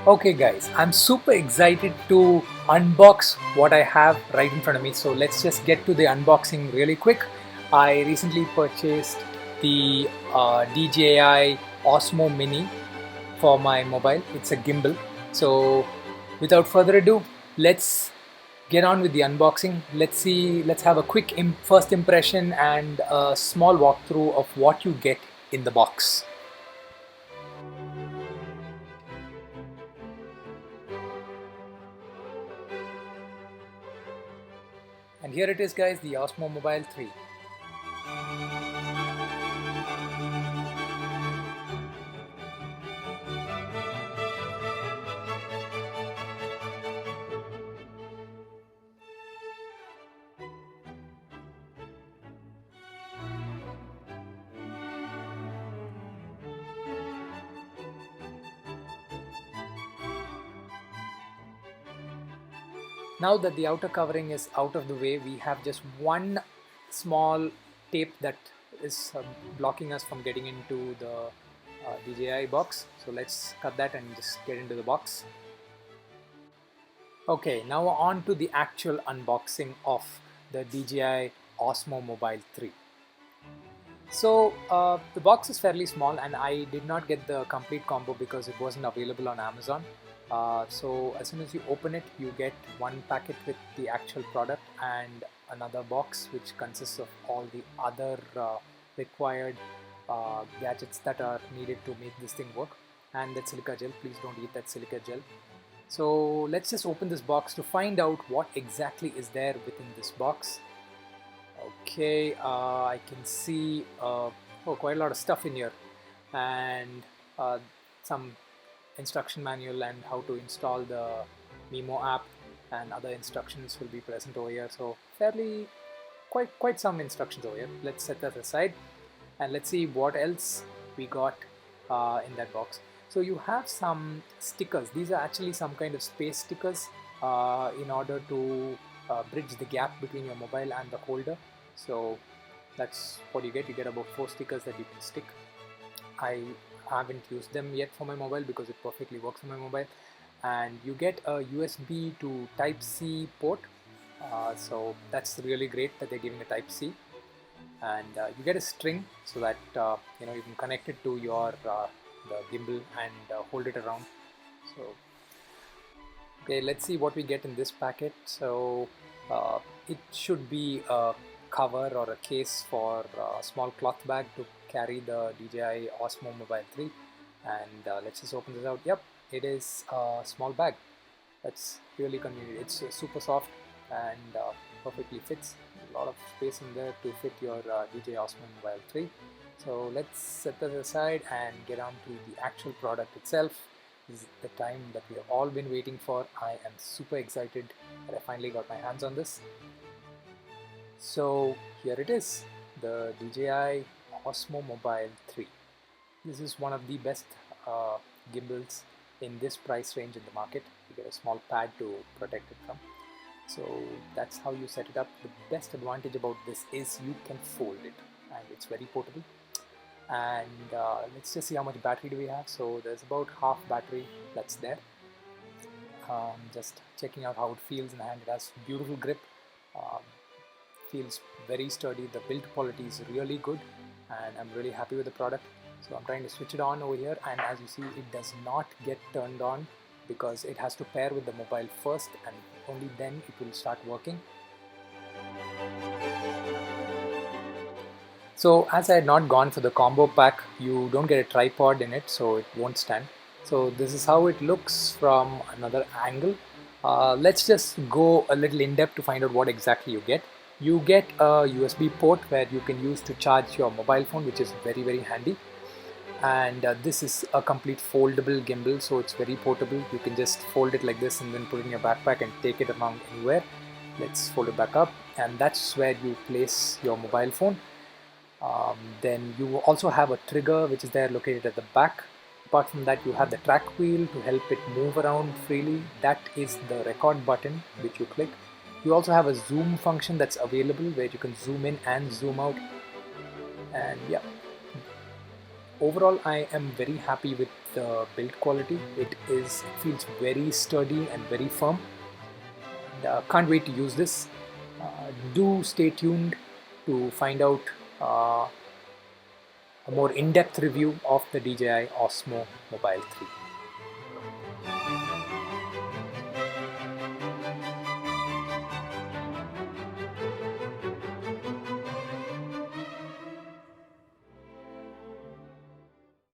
Okay guys, I'm super excited to unbox what I have right in front of me. So let's just get to the unboxing really quick. I recently purchased the DJI Osmo Mini for my mobile. It's a gimbal. So without further ado, let's get on with the unboxing. Let's have a quick first impression and a small walkthrough of what you get in the box. And here it is guys, the Osmo Mobile 3. Now that the outer covering is out of the way, we have just one small tape that is blocking us from getting into the DJI box. So let's cut that and just get into the box. Okay, now on to the actual unboxing of the DJI Osmo Mobile 3. So the box is fairly small and I did not get the complete combo because it wasn't available on Amazon. So as soon as you open it, you get one packet with the actual product and another box which consists of all the other required gadgets that are needed to make this thing work. And that silica gel, please don't eat that silica gel. So let's just open this box to find out what exactly is there within this box. Okay, I can see quite a lot of stuff in here, and some instruction manual and how to install the Mimo app and other instructions will be present over here. So fairly quite some instructions over here. Let's set that aside and let's see what else we got in that box. So you have some stickers. These are actually some kind of space stickers in order to bridge the gap between your mobile and the holder. So that's what you get. You get about 4 stickers that you can stick. I haven't used them yet for my mobile because it perfectly works on my mobile. And you get a USB to Type-C port. So that's really great that they're giving a Type-C. And you get a string so that you can connect it to your the gimbal and hold it around. So okay, let's see what we get in this packet. So it should be a cover or a case for a small cloth bag to carry the DJI Osmo Mobile 3. And let's just open this out. Yep, it is a small bag. That's really convenient. It's super soft and perfectly fits. A lot of space in there to fit your DJI Osmo Mobile 3. So let's set that aside and get on to the actual product itself. This is the time that we have all been waiting for. I am super excited that I finally got my hands on this. So here it is, the DJI Osmo Mobile 3. This is one of the best gimbals in this price range in the market. You get a small pad to protect it from. So that's how you set it up. The best advantage about this is you can fold it and it's very portable. And let's just see how much battery do we have. So there's about half battery that's there. Just checking out how it feels in the hand. It has beautiful grip, feels very sturdy. The build quality is really good and I'm really happy with the product. So I'm trying to switch it on over here, and as you see, it does not get turned on because it has to pair with the mobile first and only then it will start working. So as I had not gone for the combo pack, you don't get a tripod in it, so it won't stand. So this is how it looks from another angle. Let's just go a little in depth to find out what exactly you get. You get a USB port where you can use to charge your mobile phone, which is very handy. And this is a complete foldable gimbal, so it's very portable. You can just fold it like this and then put it in your backpack and take it along anywhere. Let's fold it back up, and that's where you place your mobile phone. Then you also have a trigger which is there located at the back. Apart from that, you have the track wheel to help it move around freely. That is the record button which you click. You also have a zoom function that's available where you can zoom in and zoom out. And yeah, overall I am very happy with the build quality. It feels very sturdy and very firm. Can't wait to use this. Do stay tuned to find out a more in-depth review of the DJI Osmo Mobile 3.